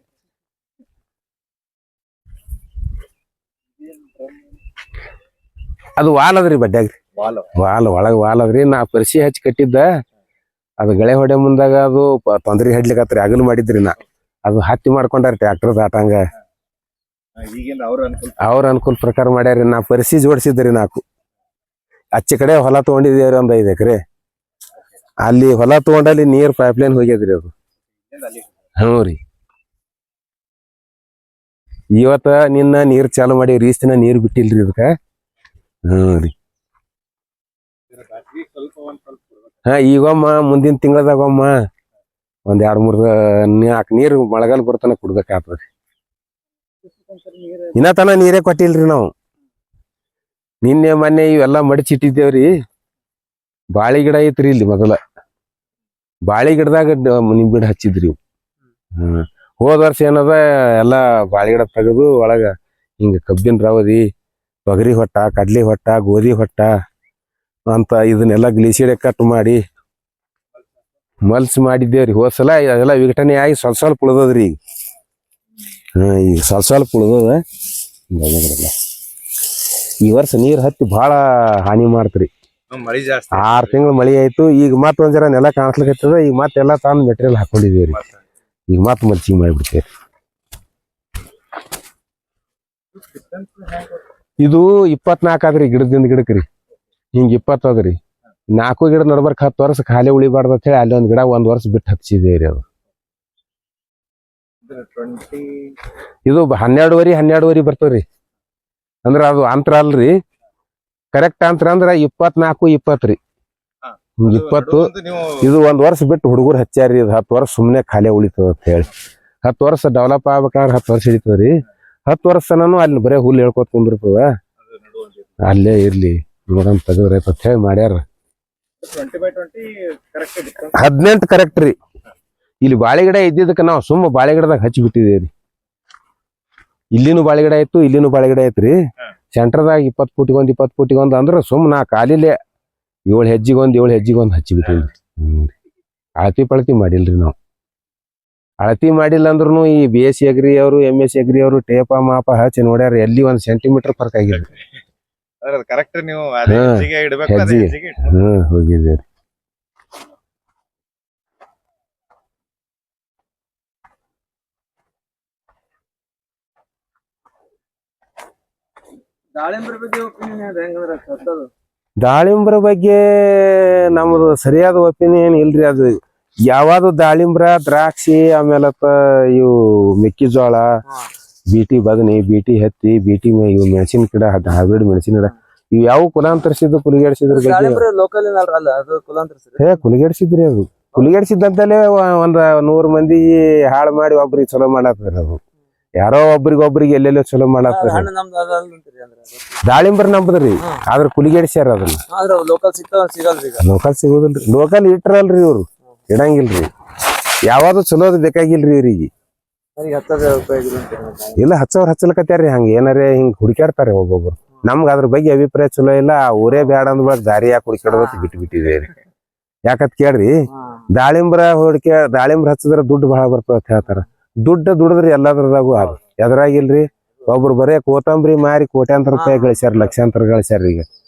ಅದು ವಾಲ್ ಅದ್ರಿ ಬಡ್ಡ್ಯಾಗ್ರಿ. ಒಳಗ್ ವಾಲ್ ಅದ್ರಿ. ನಾ ಪರಿಸಿ ಹಚ್ಚಿ ಕಟ್ಟಿದ್ದ. ಅದು ಗಳೆ ಹೊಡೆ ಮುಂದಾಗ ಅದು ತೊಂದ್ರೆ ಹಡ್ಲಿಕ್ಕತ್ರಿ. ಅಗಲ್ ಮಾಡಿದ್ರಿ. ನಾ ಅದು ಹತ್ತಿ ಮಾಡ್ಕೊಂಡಾರ ಟ್ರ್ಯಾಕ್ಟರ್ ದಾಟಂಗ. ಅವ್ರ ಅನುಕೂಲ ಪ್ರಕಾರ ಮಾಡ್ಯಾರಿ. ನಾ ಪರಿಸಿ ಜೋಡಿಸಿದ್ರಿ. ನಾಲ್ಕು ಅಚ್ಚ ಕಡೆ ಹೊಲ ತಗೊಂಡಿದೇವ್ರಿ. 1 5 ಎಕರೆ. ಅಲ್ಲಿ ಹೊಲ ತಗೊಂಡಲ್ಲಿ ನೀರ್ ಪೈಪ್ಲೈನ್ ಹೋಗ್ಯದ್ರಿ ಅದು. ಹ್ಞೂ ರೀ. ಇವತ್ತ ನಿನ್ನ ನೀರ್ ಚಾಲು ಮಾಡಿವ್ರಿ. ಈಸ್ತಿನ ನೀರ್ ಬಿಟ್ಟಿಲ್ರಿ ಇದಕ್ಕ. ಹ್ಞೂ ರೀ. ಹಾ ಈಗೊಮ್ಮ ಮುಂದಿನ ತಿಂಗಳದಾಗೊಮ್ಮ 1, 2, 3, 4 ನೀರು ಮಳೆಗಾಲ ಬರ್ತಾನ ಕುಡ್ಬೇಕಾಗ್ತದ್ರಿ. ಇನ್ನ ತನ ನೀರೇ ಕೊಟ್ಟಿಲ್ರಿ ನಾವು. ನಿನ್ನೆ ಮೊನ್ನೆ ಇವೆಲ್ಲಾ ಮಡಚಿಟ್ಟಿದ್ದೇವ್ರಿ. ಬಾಳಿ ಗಿಡ ಐತ್ರಿ ಇಲ್ಲಿ ಮೊದಲ. ಬಾಳಿ ಗಿಡದಾಗ ನಿಂಬೆ ಗಿಡ ಹಚ್ಚಿದ್ರಿ. ಹೋದ ವರ್ಷ ಏನದ ಎಲ್ಲಾ ಬಾಳಿ ಗಿಡ ತೆಗೆದು ಒಳಗ ಹಿಂಗ ಕಬ್ಬಿನ ರವದಿ, ತೊಗರಿ ಹೊಟ್ಟ, ಕಡ್ಲಿ ಹೊಟ್ಟ, ಗೋಧಿ ಹೊಟ್ಟ ಅಂತ ಇದನ್ನೆಲ್ಲ ಗ್ಲಿಸಿಡ್ ಕಟ್ ಮಾಡಿ ಮಲ್ಸ್ ಮಾಡಿದ್ದೇವ್ರಿ. ಹೋದ ಸಲ ಅದೆಲ್ಲ ವಿಘಟನೆ ಆಗಿ ಸ್ವಲ್ಪ ಸ್ವಲ್ಪ ಉಳ್ದದ್ರಿ ಈಗ. ಈಗ ಸ್ವಲ್ಪ ಉಳ್ದದ. ಈ ವರ್ಷ ನೀರ್ ಹತ್ತಿ ಬಹಳ ಹಾನಿ ಮಾಡ್ತ್ರಿ. ಮಳಿ ಜಾಸ್ತಿ 6 ತಿಂಗಳು ಮಳಿ ಆಯ್ತು. ಈಗ ಮತ್ತ ಒಂದ್ ಜರ ನೆಲ ಕಾಣಿಸ್ಲಿಕ್ಕತ್ತದ. ಈಗ ಮತ್ತೆಲ್ಲಾ ತಾನು ಮೆಟೀರಿಯಲ್ ಹಾಕೊಂಡಿದೀವ್ರಿ. ಈಗ ಮತ್ ಮಲ್ಚಿಂಗ್ ಮಾಡಿಬಿಡ್ತೇವೆ. ಇದು 24 ಆದ್ರಿ ಗಿಡದಿಂದ ಗಿಡಕ್ರಿ. ಹಿಂಗ 20 ಅದ್ರಿ. 4 ಗಿಡ ನಡ್ಬರ್ಕ್ 10 ವರ್ಷ ಖಾಲಿ ಉಳಿಬಾರ್ದು ಅಂತ ಹೇಳಿ ಅಲ್ಲಿ ಒಂದ್ ಗಿಡ 1 ವರ್ಷ ಬಿಟ್ಟು ಹಚ್ಚಿದೇವ್ರಿ. ಅದು ಇದು 12 ಬರ್ತವ್ರಿ. ಅಂದ್ರ ಅದು ಅಂತರ ಅಲ್ರಿ, ಕರೆಕ್ಟ್ ಅಂತರ ಅಂದ್ರ 24, 20 ರೀ. 20 ಇದು 1 ವರ್ಷ ಬಿಟ್ಟು ಹುಡುಗರು ಹಚ್ಚಾರಿ. ಇದು 10 ವರ್ಷ ಸುಮ್ನೆ ಖಾಲಿ ಉಳಿತದ ಅಂತ ಹೇಳಿ. 10 ವರ್ಷ ಡೆವಲಪ್ ಆಗ್ಬೇಕಾದ್ರೆ 10 ವರ್ಷ ಹಿಡಿತದ್ರಿ. 10 ವರ್ಷ ತನೂ ಅಲ್ಲಿ ಬರೇ ಹುಲ್ಲು ಹೇಳ್ಕೊತ ಕುಂದಿರ್ತದ. ಅಲ್ಲೇ ಇರ್ಲಿ ನೋಡಮ್ ತೆಗದ್ರೈತ ಅಂತ ಹೇಳಿ ಮಾಡ್ಯಾರ. 18 ಕರೆಕ್ಟ್ ರೀ. ಇಲ್ಲಿ ಬಾಳೆಗಿಡ ಇದ್ದಿದ್ದಕ್ಕೆ ನಾವು ಸುಮ್ಮ ಬಾಳೆಗಿಡದಾಗ ಹಚ್ಚಿ ಬಿಟ್ಟಿದೇವ್ರಿ. ಇಲ್ಲಿನೂ ಬಾಳೆಗಿಡ ಆಯ್ತು, ಇಲ್ಲಿನೂ ಬಾಳೆಗಿಡ ಐತ್ರಿ. ಸೆಂಟರ್ದಾಗ 20 ಫೂಟಿಗೊಂದು 20 ಫೂಟಿಗೊಂದು ಅಂದ್ರ ಸುಮ್ ನಾ ಕಾಲಿಲೆ 7 ಹೆಜ್ಜಿಗೊಂದು 7 ಹೆಜ್ಜಿಗೊಂದು ಹಚ್ಚಿ ಬಿಟ್ಟಿವ್ರಿ. ಅಳತಿ ಪಳತಿ ಮಾಡಿಲ್ರಿ ನಾವು. ಅಳತಿ ಮಾಡಿಲ್ಲ ಅಂದ್ರೂ ಈ BSc ಅಗ್ರಿ ಅವರು MSc ಅಗ್ರಿ ಅವರು ಟೇಪ ಮಾಪ ಹಚ್ಚಿ ನೋಡ್ಯಾರ. ಎಲ್ಲಿ 1 ಸೆಂಟಿಮೀಟರ್ ಫರ್ಕ್ ಆಗಿಲ್ರಿ. ಕರೆಕ್ಟ್ ನೀವು ಹೆಜ್ಜಿಗೆ ಇಡಬೇಕು. ಹೋಗಿದ್ದೇವ್ರಿ. ದಾಳಿಂಬ್ರ ಬಗ್ಗೆ ನಮ್ದು ಸರಿಯಾದ ಒಪಿನಿಯನ್ ಇಲ್ರಿ. ಅದು ಯಾವ್ದು ದಾಳಿಂಬ್ರ, ದ್ರಾಕ್ಷಿ, ಆಮೇಲೆ ಇವು ಮೆಕ್ಕೆಜೋಳ, ಬೀಟಿ ಬದನಿ, ಬೀಟಿ ಹತ್ತಿ, ಬೀಟಿ ಇವು ಮೆಣಸಿನ ಗಿಡ, ಹೈಬ್ರಿಡ್ ಮೆಣಸಿನ ಗಿಡ ಇವ್ ಯಾವ ಕುಲಾಂತರಿಸಿದ್ದು ಕುಲಿಗೆಡ್ಸಿದ್ರ ಕುಲಿಗೆಡ್ಸಿದ್ರಿ. ಅದು ಕುಲಿಗೆಡ್ಸಿದ್ದಂತಲೇ ಒಂದ್ 100 ಮಂದಿ ಹಾಳು ಮಾಡಿ ಒಬ್ರಿಗೆ ಚಲೋ ಮಾಡಾತ್ರ. ಅದು ಯಾರೋ ಒಬ್ರಿಗೊಬ್ರಿಗೆ ಎಲ್ಲೆಲ್ಲೋ ಚಲೋ ಮಾಡಾತ್ರ. ದಾಳಿಂಬರ್ ನಂಬದ್ರಿ. ಆದ್ರ ಕುಲಿಗೆಡ್ಸ್ಯಾರ ಅದನ್ನ. ಲೋಕಲ್ ಸಿಗೋದಿಲ್ರಿ. ಲೋಕಲ್ ಇಟ್ರಲ್ರಿ ಇವ್ರು, ಇಡಂಗಿಲ್ರಿ. ಯಾವ್ದು ಚಲೋದ್ ಬೇಕಾಗಿಲ್ರಿ ಇವ್ರಿಗೆ. ಇಲ್ಲ ಹಚ್ಚಲಕತ್ಯಾರ್ರಿ. ಹಂಗ ಏನಾರೇ ಹಿಂಗ್ ಹುಡುಕ್ಯಾಡ್ತಾರೆ ಒಬ್ಬೊಬ್ರು. ನಮ್ಗ ಅದ್ರ ಬಗ್ಗೆ ಅಭಿಪ್ರಾಯ ಚಲೋ ಇಲ್ಲ. ಊರೇ ಬ್ಯಾಡ ಅಂದ್ಬಳಕ್ ದಾರಿ ಯಾಕೆ ಹುಡುಕ್ಯಾಡೋದು ಬಿಟ್ಟು ಬಿಟ್ಟಿದೇವ್ರಿ. ಯಾಕತ್ ಕೇಳ್ರಿ, ದಾಳಿಂಬ್ರ ಹಚ್ಚಿದ್ರ ದುಡ್ಡು ಬಹಳ ಬರ್ತದ ಅಂತ ಹೇಳ್ತಾರ. ದುಡಿದ್ರಿ ಎಲ್ಲದ್ರದಾಗು. ಅದು ಎದ್ರಾಗಿಲ್ರಿ. ಒಬ್ರು ಬರೇ ಕೋತಂಬರಿ ಮಾರಿ ಕೋಟ್ಯಾಂತರ ರೂಪಾಯಿ ಗಳಿಸ್ಯಾರ, ಲಕ್ಷಾಂತರ ಗಳಿಸ್ಯಾರ. ಈಗ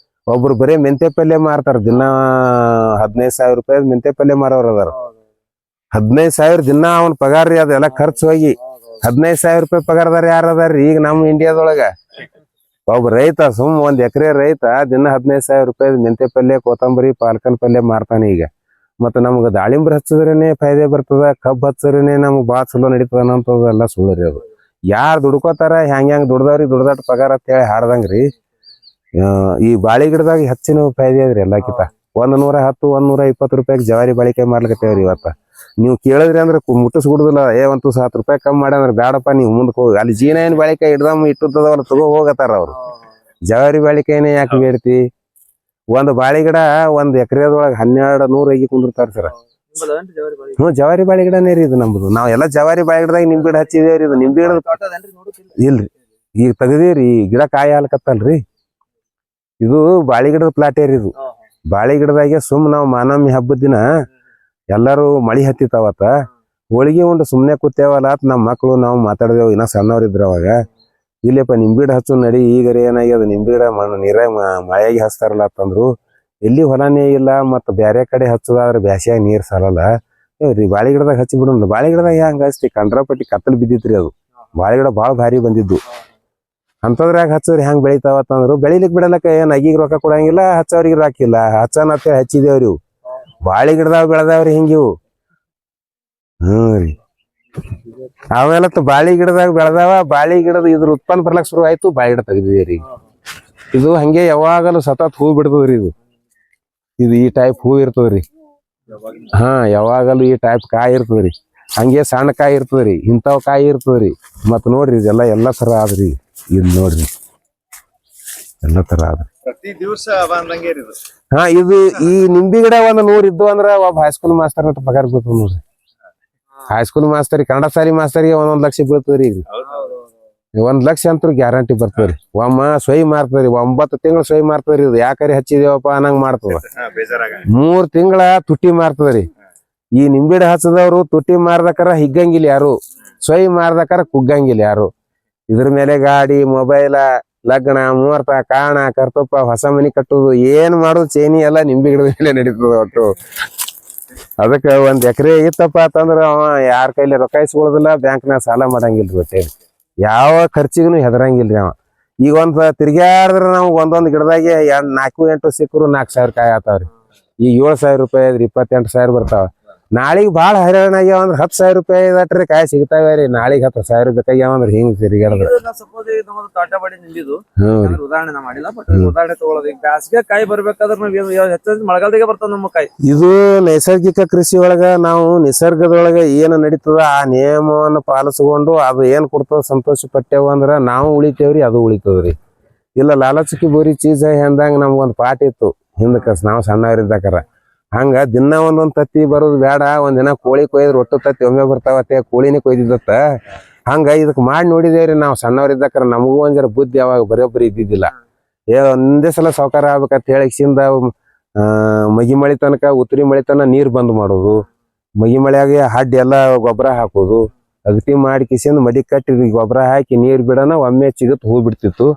ಒಬ್ರು ಬರೇ ಮೆಂತೆ ಪಲ್ಯ ಮಾರ್ತಾರ. ದಿನ 15,000 ರೂಪಾಯಿ ಮೆಂತೆ ಪಲ್ಯ ಮಾರೋರ್ ಅದಾರ. 15,000 ದಿನ ಅವನ್ ಪಗಾರ ರೀ. ಅದೆಲ್ಲ ಖರ್ಚು ಹೋಗಿ 15,000 ರೂಪಾಯಿ ಪಗಾರದಾರ ಯಾರ ಅದಾರ್ರಿ ಈಗ ನಮ್ಮ ಇಂಡಿಯಾದೊಳಗ? ಒಬ್ಬ ರೈತ, ಸುಮ್ 1 ಎಕರೆ ರೈತ ದಿನ 15,000 ರೂಪಾಯಿ ಮೆಂತೆ ಪಲ್ಯ, ಕೊತ್ತಂಬರಿ, ಪಾಲಕನ್ ಪಲ್ಯ ಮಾರ್ತಾನೆ ಈಗ. ಮತ್ತ ನಮ್ಗ ದಾಳಿಂಬ್ರ ಹಚ್ಚಿದ್ರೇನೆ ಫಾಯ್ದೆ ಬರ್ತದ, ಕಬ್ಬ್ ಹಚ್ಚಿದ್ರೇನೆ ನಮ್ಗ್ ಬಾಳ ಚಲೋ ನಡೀತದ ಅನ್ನೋದೆಲ್ಲ ಸುಳ್ಳ್ರಿ. ಅದು ಯಾರ್ ದುಡ್ಕೋತಾರ, ಹೆಂಗ್ ದುಡ್ದವ್ರಿಗೆ ದುಡ್ದಾಟ ಪಗಾರ ಅಂತ ಹೇಳಿ ಹಾಡ್ದಂಗ್ರಿ. ಈ ಬಾಳಿ ಗಿಡದಾಗ ಹೆಚ್ಚಿನ ಫಾಯ್ದೆ ಅದ್ರಿ ಎಲ್ಲಕ್ಕಿಂತ. 110, 120 ರೂಪಾಯಿಗೆ ಜವಾರಿ ಬಾಳಿಕಾಯಿ ಮಾಡ್ಲಿಕತ್ತೇವ್ರಿ ಇವತ್ತ. ನೀವು ಕೇಳಿದ್ರಿ ಅಂದ್ರೆ ಮುಟ್ಟಿಸ್ಬಿಡುದಿಲ್ಲ. ಒಂದು 10 ರೂಪಾಯಿ ಕಮ್ಮಿ ಮಾಡ್ಯಾರ ಬ್ಯಾಡಪ್ಪ, ನೀವು ಮುಂದಕ್ಕೆ ಹೋಗಿ ಅಲ್ಲಿ ಜೀನ ಬಾಳಿಕಾಯಿ ಹಿಡ್ದಮ್ಮ ಇಟ್ಟದವ್ರ ತಗೋ ಹೋಗತ್ತಾರ ಅವ್ರು. ಜವಾರಿ ಬಾಳಿಕಾಯಿನೇ ಯಾಕೆ ಬೇಡ್ತಿ? ಒಂದ್ ಬಾಳಿ ಗಿಡ 1 ಎಕರೆದೊಳಗ 1200 ಐಗಿ ಕುಂದಿರ್ತಾರ ಸರ. ಜವಾರಿ ಬಾಳಿ ಗಿಡನೇ ರೀ ಇದು ನಮ್ದು. ನಾವ್ ಎಲ್ಲಾ ಜವಾರಿ ಬಾಳಿ ಗಿಡದಾಗ ನಿಂಬೆ ಗಿಡ ಹಚ್ಚಿದೇವ್ರಿ. ಇದು ನಿಂಬೆ ಗಿಡ ಇಲ್ರಿ, ಈಗ ತೆಗದೇವ್ರಿ. ಈಗ ಕಾಯಿ ಹಾಲ್ಕತ್ತಲ್ರಿ. ಇದು ಬಾಳಿ ಗಿಡದ ಪ್ಲಾಟೇ ರೀ. ಇದು ಬಾಳಿ ಗಿಡದಾಗೆ ಸುಮ್ ನಾವ್ ಮಾನವಮಿ ಹಬ್ಬದ ದಿನ ಎಲ್ಲಾರು ಮಳಿ ಹತ್ತಿತಾವತ್ತ ಹೋಳಿಗೆ ಉಂಡು ಸುಮ್ನೆ ಕೂತೇವಲ್ಲ ಅಂತ ನಮ್ಮ ಮಕ್ಳು ನಾವು ಮಾತಾಡ್ದೇವು. ಇನ್ನ ಸಣ್ಣವ್ರಿದ್ರ ಅವಾಗ. ಇಲ್ಲಪ್ಪ ನಿಂಬೆ ಗಿಡ ಹಚ್ಚು ನಡಿ. ಈಗ ಏನಾಗ್ಯದ, ನಿಂಬೆ ಗಿಡ ನೀರಾಗ ಮಳೆಯಾಗಿ ಹಚ್ತಾರಲ್ಲ ಅಂತಂದ್ರು. ಎಲ್ಲಿ ಹೊಲನೇ ಇಲ್ಲ, ಮತ್ತ ಬ್ಯಾರೆ ಕಡೆ ಹಚ್ಚೋದಾದ್ರೆ ಬ್ಯಾಸ್ಯಾಗ ನೀರ್ ಸಾಲಲ್ಲ. ಬಾಳಿ ಗಿಡದಾಗ ಹಚ್ಚಿ ಬಿಡೋಣ. ಬಾಳಿ ಗಿಡದಾಗ ಹೆಂಗ ಹಚ್ತಿ, ಕಂಡ್ರಾಪಟ್ಟಿ ಕತ್ತಲ್ ಬಿದ್ದಿತ್ರಿ. ಅದು ಬಾಳಿ ಗಿಡ ಬಾಳ ಭಾರಿ ಬಂದಿದ್ದು. ಅಂತದ್ರಾಗ ಹಚ್ಚೋರಿ ಹೆಂಗ್ ಬೆಳಿತಾವತ್ತಂದ್ರು ಬೆಳಿಲಿಕ್ ಬಿಡಲಕ್ಕ. ಏನ್ ಅಗಿಗ್ ರೊಕ್ಕ ಕೊಡಂಗಿಲ್ಲ, ಹಚ್ಚೋರಿಗೆ ರಾಕಿಲ್ಲ. ಹಚ್ಚನ ಅಂತ ಹಚ್ಚಿದೇವ್ರಿ. ಇವು ಬಾಳಿ ಗಿಡದಾಗ ಬೆಳೆದಾವ್ರಿ ಹಿಂಗಿವು. ರೀ ಆಮೇಲೆ ಬಾಳಿ ಗಿಡದಾಗ ಬೆಳೆದಾವ. ಬಾಳಿ ಗಿಡದ ಇದ್ರ ಉತ್ಪನ್ನ ಬರ್ಲಕ್ ಶುರು ಆಯ್ತು. ಬಾಳಿ ಗಿಡ ತೆಗ್ದಿದೇವ್ರಿ. ಇದು ಹಂಗೆ ಯಾವಾಗಲೂ ಸತತ್ ಹೂ ಬಿಡ್ತದ್ರಿ. ಇದು ಈ ಟೈಪ್ ಹೂ ಇರ್ತದ್ರಿ. ಯಾವಾಗಲೂ ಈ ಟೈಪ್ ಕಾಯಿ ಇರ್ತದ್ರಿ. ಹಂಗೆ ಸಣ್ಣ ಕಾಯಿ ಇರ್ತದ್ರಿ, ಇಂಥವ್ ಕಾಯಿ ಇರ್ತದ್ರಿ. ಮತ್ ನೋಡ್ರಿ ಇದೆಲ್ಲ ಎಲ್ಲಾ ತರ ಆದ್ರಿ. ಇದು ನೋಡ್ರಿ ಎಲ್ಲಾ ತರ ಆದ್ರಿ. ಪ್ರತಿ ದಿವಸ ಬಂದಂಗೆ ಇದು. ಇದು ಈ ನಿಂಬಿ ಗಿಡ 100 ಇದ್ದು ಅಂದ್ರ ಒಬ್ಬ ಹೈಸ್ಕೂಲ್ ಮಾಸ್ತರ್ ಅಂತ ಪಗಾರ ಬರ್ತದ ನೋಡ್ರಿ. ಹೈಸ್ಕೂಲ್ ಮಾಸ್ತರಿ ಕನ್ನಡ ಶಾಲಿ ಮಾಸ್ತರಿಗೆ 1 ಲಕ್ಷ ಬೀಳ್ತದ್ರಿ ಈಗ 1 ಲಕ್ಷ ಅಂತೂ ಗ್ಯಾರಂಟಿ ಬರ್ತದ್ರಿ. ಒಮ್ಮ ಸೊಯ್ ಮಾರ್ತದ್ರಿ 9 ತಿಂಗಳು ಸೊಯ್ ಮಾರ್ತದ್ರಿ. ಇದು ಯಾಕರಿ ಹಚ್ಚಿದೇವಪ್ಪ ಅನ್ನಂಗ್ ಮಾಡ್ತದ. 3 ತಿಂಗಳ ತುಟ್ಟಿ ಮಾರ್ತದ್ರಿ. ಈ ನಿಂಬಿಡ ಹಚ್ಚದವ್ರು ತುಟ್ಟಿ ಮಾರ್ದಕ್ಕಾರ ಹಿಗ್ಗಂಗಿಲ್ಲ ಯಾರು, ಸೊಯ್ ಮಾರ್ದಕ್ಕಾರ ಕುಗ್ಗಂಗಿಲ್ಲ ಯಾರು. ಇದ್ರ ಮೇಲೆ ಗಾಡಿ ಮೊಬೈಲ ಲಗ್ನ ಮುಹೂರ್ತ ಕಾರಣ ಕರ್ತಪ್ಪ ಹೊಸ ಮನಿ ಕಟ್ಟುದು ಏನ್ ಮಾಡುದು ಚೇನಿ ಎಲ್ಲ ನಿಂಬೆ ಗಿಡದ ಮೇಲೆ ನಡೀತದ ಒಟ್ಟು. ಅದಕ್ಕ 1 ಎಕರೆ ಇತ್ತಪ್ಪ ಅಂತಂದ್ರ ಅವ ಯಾರ ಕೈಲಿ ರೊಕ್ಕ ಇಸ್ಕೊಳ್ಳೋದಿಲ್ಲ, ಬ್ಯಾಂಕ್ನಾಗ ಸಾಲ ಮಾಡಂಗಿಲ್ರಿ. ಒಟ್ಟೆ ಯಾವ ಖರ್ಚಿಗೂ ಹೆದರಂಗಿಲ್ರಿ ಅವ. ಈಗ ತಿರ್ಗ್ಯಾಡಿದ್ರ ನಾವು ಒಂದೊಂದ್ ಗಿಡದಾಗೆ 4-8 ಸಿಕ್ಕರು 4,000 ಕಾಯಿ ಆತಾವ್ರಿ. ಈಗ 7,000 ರೂಪಾಯಿ ಇದ್ರಿ 28,000 ಬರ್ತಾವ. ನಾಳಿಗ್ ಬಾಳ ಹೈರಾಣ ಆಗ್ಯಾವ ಅಂದ್ರ 10,000 ರೂಪಾಯಿ ದಟ್ರಿ ಕಾಯಿ ಸಿಗ್ತಾವ್ರಿ. ನಾಳಿಗ್ 10,000 ಬೇಕಾಗ್ಯಾವ ಅಂದ್ರ ಹಿಂಗ್ ತಿರ್ಗ್ಯಾಡದ್ರ. ಸಪೋಸ್ ನಮ್ಮದು ತಾಟಾಬಾಡಿ ನಿಂದಿದ್ದು ಉದಾಹರಣೆ ನಾ ಮಾಡಿಲ್ಲ, ಬಟ್ ಉದಾಹರಣೆ ತಗೊಳ್ಳೋದು. ಈಗ ಬ್ಯಾಸಿಗೆ ಕಾಯಿ ಬರ್ಬೇಕಾದ್ರೆ ನಾವ್ ಹೆಚ್ಚಾಗಿ ಮಳೆಗಾಲದಾಗೆ ಬರ್ತಾವ ನಮ್ಮ ಕಾಯಿ. ಇದು ನೈಸರ್ಗಿಕ ಕೃಷಿ ಒಳಗ ನಾವು ನಿಸರ್ಗದೊಳಗ ಏನ್ ನಡೀತದ ಆ ನಿಯಮವನ್ನ ಪಾಲಿಸ್ಕೊಂಡು ಅದು ಏನ್ ಕೊಡ್ತದ ಸಂತೋಷ ಪಟ್ಟೆವು ಅಂದ್ರ ನಾವು ಉಳಿತೇವ್ರಿ, ಅದು ಉಳಿತದ್ರಿ. ಇಲ್ಲ ಲಾಲಚಕ್ಕಿ ಬೋರಿ ಚೀಸ್ ಅಂದಂಗ ನಮ್ಗೊಂದ್ ಪಾಠ ಇತ್ತು ಹಿಂದಕ್ಕ ನಾವು ಸಣ್ಣವರಿದ್ದಾಕರ. ಹಂಗ ದಿನ ಒಂದೊಂದ್ ತತ್ತಿ ಬರೋದು ಬೇಡ. ಒಂದಿನ ಕೋಳಿ ಕೊಯ್ದ್ರ ಒಟ್ಟು ತತ್ತಿ ಒಮ್ಮೆ ಬರ್ತಾವತ್ತೆ, ಕೋಳಿನೇ ಕೊಯ್ದಿದ್ದತ್ತ. ಹಂಗ ಇದಕ್ ಮಾಡಿ ನೋಡಿದೇವ್ರಿ ನಾವು ಸಣ್ಣವ್ರಿದ್ದಾಕರ. ನಮಗೂ ಒಂದರ ಬುದ್ಧಿ ಅವಾಗ ಬರೋಬ್ಬರಿ ಇದ್ದಿದ್ದಿಲ್ಲ. ಒಂದೇ ಸಲ ಸಾವ್ಕಾರ ಆಗ್ಬೇಕಂತ ಹೇಳಿಕ್ಸಿಂದ ಮಗಿ ಮಳಿ ತನಕ ಉತ್ತರಿ ಮಳಿ ತನಕ ನೀರ್ ಬಂದ್ ಮಾಡೋದು, ಮಗಿ ಮಳೆಯಾಗಿ ಹಡ್ಡಿ ಎಲ್ಲಾ ಗೊಬ್ಬರ ಹಾಕೋದು, ಅಗತಿ ಮಾಡಿ ಕಿಸಿಂದ ಮಡಿ ಕಟ್ಟಿ ಗೊಬ್ಬರ ಹಾಕಿ ನೀರ್ ಬಿಡೋಣ ಒಮ್ಮೆ ಚಿಗತ್ ಹೂ ಬಿಡ್ತಿತ್ತು.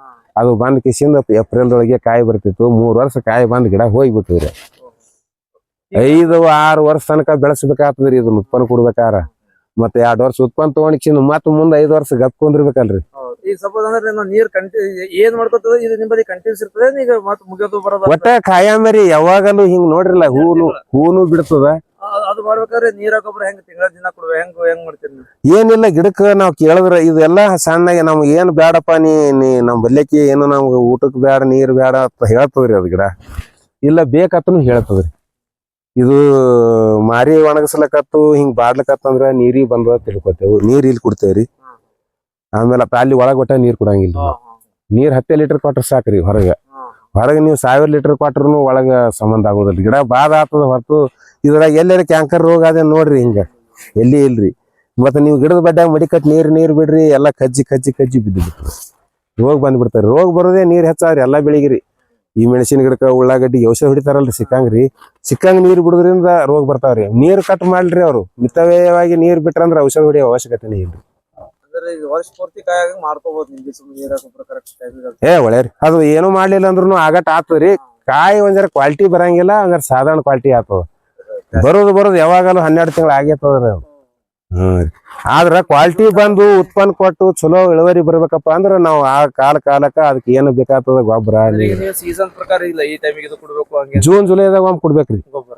ಅದು ಬಂದ್ ಕಿಸಿಂದ ಏಪ್ರಿಲ್ದೊಳಗೆ ಕಾಯಿ ಬರ್ತಿತ್ತು. 3 ವರ್ಷ ಕಾಯಿ ಬಂದ್ ಗಿಡ ಹೋಗ್ಬಿಟ್ಟಿವ್ರಿ. 5-6 ವರ್ಷ ತನಕ ಬೆಳೆಸ್ಬೇಕಾಗ್ತದ್ರಿ ಇದನ್ನ ಉತ್ಪನ್ನ ಕೊಡ್ಬೇಕಾರ. ಮತ್ತೆ 2 ವರ್ಷ ಉತ್ಪನ್ನ ತಗೊಂಡಿಕ್ಸಿಂದ ಮತ್ ಮುಂದ್ 5 ವರ್ಷ ಗಪ್ಕೊಂಡಿರ್ಬೇಕಲ್ರಿ. ಈಗ ಸಪೋಸ್ ಅಂದ್ರೆ ನೀರ್ ಏನ್ ಮಾಡ್ಕೊತದ ಇದು ನಿಮ್ಮಲ್ಲಿ ಕಂಟಿನ್ಯೂಸ್ ಇರ್ತದೆ. ಈಗ ಮತ್ತೆ ಮುಗಿಯೋದು ಬರೋದು ಒಟ್ಟ ಕಾಯಂಬರಿ ಯಾವಾಗಲೂ ಹಿಂಗ್ ನೋಡ್ರಿಲ್ಲ ಹೂನು ಬಿಡ್ತದ. ಅದು ಮಾಡ್ಬೇಕಾದ್ರೆ ನೀರ ಗೊಬ್ಬರ ಹೆಂಗ್ ತಿಂಗಳ ದಿನ ಕೊಡ್ಬೇಕು, ಹೆಂಗ್ ಮಾಡ್ತೀರಿ ನೀವು? ಏನಿಲ್ಲ ಗಿಡಕ್ಕ ನಾವ್ ಕೇಳಿದ್ರ ಇದೆಲ್ಲಾ ಸಣ್ಣಗೆ ನಮ್ಗೆ ಏನ್ ಬ್ಯಾಡಪ್ಪ ನೀ ನಮ್ ಬಲ್ಯಕಿ ಏನು ನಮ್ಗ ಊಟಕ್ ಬ್ಯಾಡ ನೀರ್ ಬ್ಯಾಡ ಅಂತ ಹೇಳ್ತದ್ರಿ ಅದ್ ಗಿಡ. ಇಲ್ಲ ಬೇಕತ್ತನು ಹೇಳ್ತದ್ರಿ. ಇದು ಮಾರಿ ಒಣಗಸ್ಲಕತ್ತು ಹಿಂಗ್ ಬಾಡ್ಲಕತ್ತಂದ್ರ ನೀರಿಗೆ ಬಂದ ತಿಳ್ಕೊತೇವು. ನೀರ್ ಇಲ್ಲಿ ಕೊಡ್ತೇವ್ರಿ. ಆಮೇಲೆ ಅಲ್ಲಿ ಒಳಗ್ ಒಟ್ಟ ನೀರ್ ಕೊಡಂಗಿಲ್ಲ. ನೀರ್ 10 ಲೀಟರ್ ಕೊಟ್ರ ಸಾಕ್ರಿ. ಹೊರಗೆ ನೀವು 1000 ಲೀಟರ್ ಕೊಟ್ರು ಒಳಗ ಸಂಬಂಧ ಆಗೋದಿಲ್ಲ. ಗಿಡ ಬಾದ ಆಗ್ತದ ಹೊರತು ಇದ್ರಾಗ ಎಲ್ಲಾರ ಕ್ಯಾಂಕರ್ ರೋಗ ಅದೇ ನೋಡ್ರಿ. ಹಿಂಗ ಎಲ್ಲಿ ಇಲ್ರಿ. ಮತ್ತೆ ನೀವು ಗಿಡದ ಬಡ್ಡ್ಯಾಗ ಮಡಿಕಟ್ ನೀರ್ ಬಿಡ್ರಿ, ಎಲ್ಲಾ ಕಜ್ಜಿ ಬಿದ್ದು ಬಿಡ್ತದೆ. ರೋಗ ಬಂದ್ಬಿಡ್ತಾರೆ. ರೋಗ ಬರೋದೇ ನೀರ್ ಹೆಚ್ಚಾವ್ರಿ ಎಲ್ಲಾ ಬೆಳಿಗ್ರಿ. ಈ ಮೆಣಸಿನ ಗಿಡಕ್ಕ ಉಳ್ಳಾಗಡ್ಡಿ ಔಷಧ ಹೊಡಿತಾರಲ್ರಿ ಸಿಕ್ಕಂಗ್ ನೀರ್ ಬಿಡೋದ್ರಿಂದ ರೋಗ ಬರ್ತಾವ್ರಿ. ನೀರ್ ಕಟ್ ಮಾಡ್ರಿ ಅವ್ರು. ಮಿತವ್ಯಯವಾಗಿ ನೀರ್ ಬಿಟ್ರಂದ್ರ ಔಷಧ ಹೊಡಿಯೋ ಅವಶ್ಯಕತೆನೇ ಇಲ್ರಿ. ವರ್ಷ ಪೂರ್ತಿ ಕಾಯಾಗ ಮಾಡ್ಕೋಬಹುದು ನಿಮ್ಗೆ ನೀರ ಗೊಬ್ಬರ ಕರೆಕ್ಟ್ ಒಳ್ಳೆಯರಿ. ಅದು ಏನು ಮಾಡ್ಲಿಲ್ಲ ಅಂದ್ರೂ ಆಗಟ್ ಆತದ್ರಿ. ಕಾಯಿ ಒಂದರ ಕ್ವಾಲಿಟಿ ಬರಂಗಿಲ್ಲ, ಒಂದರ ಸಾಧಾರಣ ಕ್ವಾಲಿಟಿ ಆತದ. ಬರೋದು ಯಾವಾಗಲೂ 12 ತಿಂಗಳು ಆಗೇತದ್ರಿ. ಆದ್ರ ಕ್ವಾಲಿಟಿ ಬಂದು ಉತ್ಪನ್ನ ಕೊಟ್ಟು ಚಲೋ ಇಳುವರಿ ಬರ್ಬೇಕಪ್ಪ ಅಂದ್ರ ನಾವು ಆ ಕಾಲಕ್ಕ ಅದಕ್ಕೆ ಏನು ಬೇಕಾಗ್ತದ ಗೊಬ್ಬರ. ಸೀಸನ್ ಪ್ರಕಾರ ಇಲ್ಲ ಈ ಟೈಮಿಗೆ ಇದು ಕೊಡ್ಬೇಕು, ಜೂನ್ ಜುಲೈದಾಗ ಒಮ್ಮೆ ಕೊಡ್ಬೇಕ್ರಿ ಗೊಬ್ಬರ.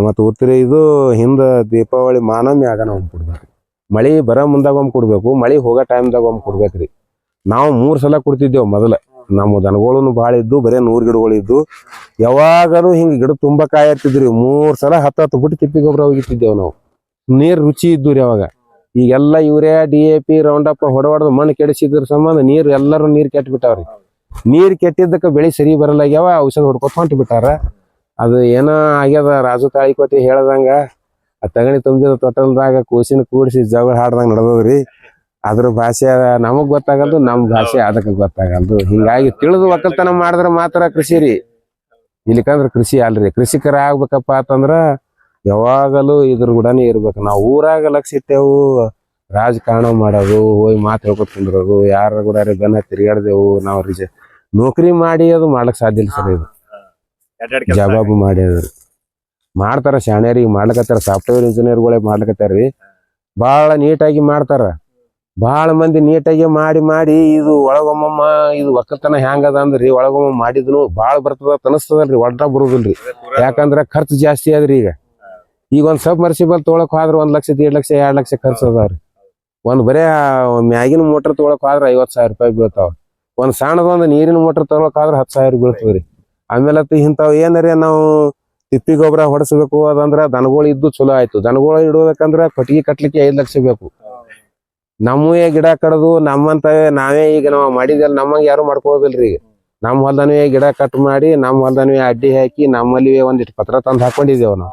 ಮತ್ತ ಉತ್ತರಿ ಇದು ಹಿಂದ ದೀಪಾವಳಿ ಮಾನಮಿ ಆಗ ನಾವು ಕೊಡ್ಬೇಕ್ರಿ. ಮಳಿ ಬರೋ ಮುಂದಾಗ ಒಮ್ಮೆ ಕೊಡ್ಬೇಕು, ಮಳಿ ಹೋಗೋ ಟೈಮ್ದಾಗ ಒಮ್ಮೆ ಕೊಡ್ಬೇಕ್ರಿ. ನಾವು 3 ಸಲ ಕೊಡ್ತಿದ್ದೇವ್ ಮೊದಲ. ನಮ್ಮ ದನಗಳು ಭಾಳ ಇದ್ದು, ಬರೇ 100 ಗಿಡಗಳು ಇದ್ದು. ಯಾವಾಗಲೂ ಹಿಂಗ ಗಿಡ ತುಂಬಾ ಕಾಯಿ ಇರ್ತಿದ್ರಿ. 3 ಸಲ 10 ಬಿಟ್ಟು ತಿಪ್ಪಿ ಗೊಬ್ಬರ ಹೋಗಿತ್ತಿದ್ದೇವ್ ನಾವು. ನೀರ್ ರುಚಿ ಇದ್ದು ರೀ ಅವಾಗ. ಈಗೆಲ್ಲಾ ಯೂರಿಯಾ DAP ರೌಂಡಪ್ ಹೊಡವಡ್ದು ಮಣ್ಣು ಕೆಡಿಸಿದ್ರ ಸಂಬಂಧ ಎಲ್ಲರೂ ನೀರ್ ಕೆಟ್ಟ ಬಿಟ್ಟಾವ್ರಿ. ನೀರ್ ಕೆಟ್ಟಿದ್ದಕ್ಕ ಬೆಳಿ ಸರಿ ಬರಲಾಗ್ಯಾವ. ಔಷಧ ಹೊಡ್ಕೊತ ಹೊಂಟ ಬಿಟ್ಟಾರ. ಅದು ಏನೋ ಆಗ್ಯದ. ರಾಜು ತಾಳಿಕೋಟಿ ಹೇಳ್ದಂಗ ತಗಣಿ ತುಂಬಿದ ತೊಟಲ್ದಾಗ ಕೂಸಿನ ಕೂಡಿಸಿ ಜಗಳ ಹಾಡ್ದಂಗ ನಡ್ದದ್ರಿ. ಅದ್ರ ಭಾಷೆ ನಮಗ್ ಗೊತ್ತಾಗಲ್ದು, ನಮ್ ಭಾಷೆ ಅದಕ್ಕೆ ಗೊತ್ತಾಗಲ್ದು. ಹಿಂಗಾಗಿ ತಿಳಿದು ಒಕ್ಕಲ್ತನ ಮಾಡಿದ್ರ ಮಾತ್ರ ಕೃಷಿ ರೀ. ಇಲ್ಲಿಕಂದ್ರ ಕೃಷಿ ಅಲ್ರಿ. ಕೃಷಿಕರ ಆಗ್ಬೇಕಪ್ಪ ಅಂತಂದ್ರ ಯಾವಾಗಲೂ ಇದ್ರ ಕೂಡನೇ ಇರ್ಬೇಕು. ನಾವು ಊರಾಗ ಲಕ್ಷ ಇಟ್ಟೇವು, ರಾಜಕಾರಣ ಮಾಡೋದು, ಹೋಗಿ ಮಾತು ಹೇಳ್ಕೊತ ಕುಂದ್ರೋದು, ಯಾರ ಕೂಡ ಬೆನ್ನ ತಿರ್ಗಾಡ್ದೇವು. ನಾವು ನೌಕರಿ ಮಾಡಿ ಅದು ಮಾಡ್ಲಕ್ ಸಾಧ್ಯ ಇಲ್ಲ ಸರ್. ಇದು ಜವಾಬು ಮಾಡಿ ಮಾಡ್ತಾರ ಶಾಣ್ಯರಿಗೆ ಮಾಡ್ಲಕತ್ತಾರ. ಸಾಫ್ಟ್ವೇರ್ ಇಂಜಿನಿಯರ್ಗಳೇ ಮಾಡ್ಲಕತ್ತಾರ್ರಿ. ಭಾಳ ನೀಟಾಗಿ ಮಾಡ್ತಾರ. ಭಾಳ ಮಂದಿ ನೀಟಾಗಿ ಮಾಡಿ ಇದು ಒಳಗೊಮ್ಮಮ್ಮ ಇದು ಒಕ್ಕಲ್ತನ ಹೆಂಗದ ಅಂದ್ರಿ ಒಳಗೊಮ್ಮ ಮಾಡಿದ್ನು ಭಾಳ ಬರ್ತದ ತನಸ್ತದಲ್ರಿ, ಒಡ್ಡ ಬರುದಿಲ್ರಿ. ಯಾಕಂದ್ರ ಖರ್ಚು ಜಾಸ್ತಿ ಅದ್ರಿ. ಈಗ ಒಂದ್ ಸಬ್ ಮರ್ಸಿಬಲ್ ತೊಗೊಳಕ್ ಹೋದ್ರ 1 ಲಕ್ಷ 1.5 ಲಕ್ಷ 2 ಲಕ್ಷ ಖರ್ಚು ಅದಾವ್ರಿ. ಒಂದ್ ಬರೇ ಮ್ಯಾಗಿನ ಮೋಟರ್ ತೊಗೊಳಕ್ ಹೋದ್ರ 50,000 ರೂಪಾಯಿ ಬೀಳ್ತಾವ. ಒಂದ್ ಸಣ್ಣದೊಂದ್ ನೀರಿನ ಮೋಟರ್ ತೊಗೊಳಕ್ ಆದ್ರ 10,000 ಬೀಳ್ತದ್ರಿ. ಆಮೇಲೆ ಇಂಥವ್ ಏನರೇ ನಾವು ತಿಪ್ಪಿ ಗೊಬ್ಬರ ಹೊಡಸ್ಬೇಕು ಅದಂದ್ರ ದನಗಳು ಇದ್ದು ಚಲೋ ಆಯ್ತು. ದನಗಳು ಇಡ್ಬೇಕಂದ್ರ ಕೊಟ್ಟಿಗೆ ಕಟ್ಲಿಕ್ಕೆ 5 ಲಕ್ಷ ಬೇಕು. ನಮ್ಮವೇ ಗಿಡ ಕಡದು ನಮ್ಮಂತವೇ ನಾವೇ ಈಗ ನಾವು ಮಾಡಿದೆಲ್ಲ ನಮ್ಮಂಗ ಯಾರು ಮಾಡ್ಕೋದಿಲ್ರಿ. ಈಗ ನಮ್ಮ ಹೊಲ್ದನವೇ ಗಿಡ ಕಟ್ ಮಾಡಿ ನಮ್ಮ ಹೊಲ್ದನವೇ ಅಡ್ಡಿ ಹಾಕಿ ನಮ್ಮಲ್ಲಿ ಒಂದಿಟ್ಟು ಪತ್ರ ತಂದು ಹಾಕೊಂಡಿದ್ದೇವ್ ನಾವು.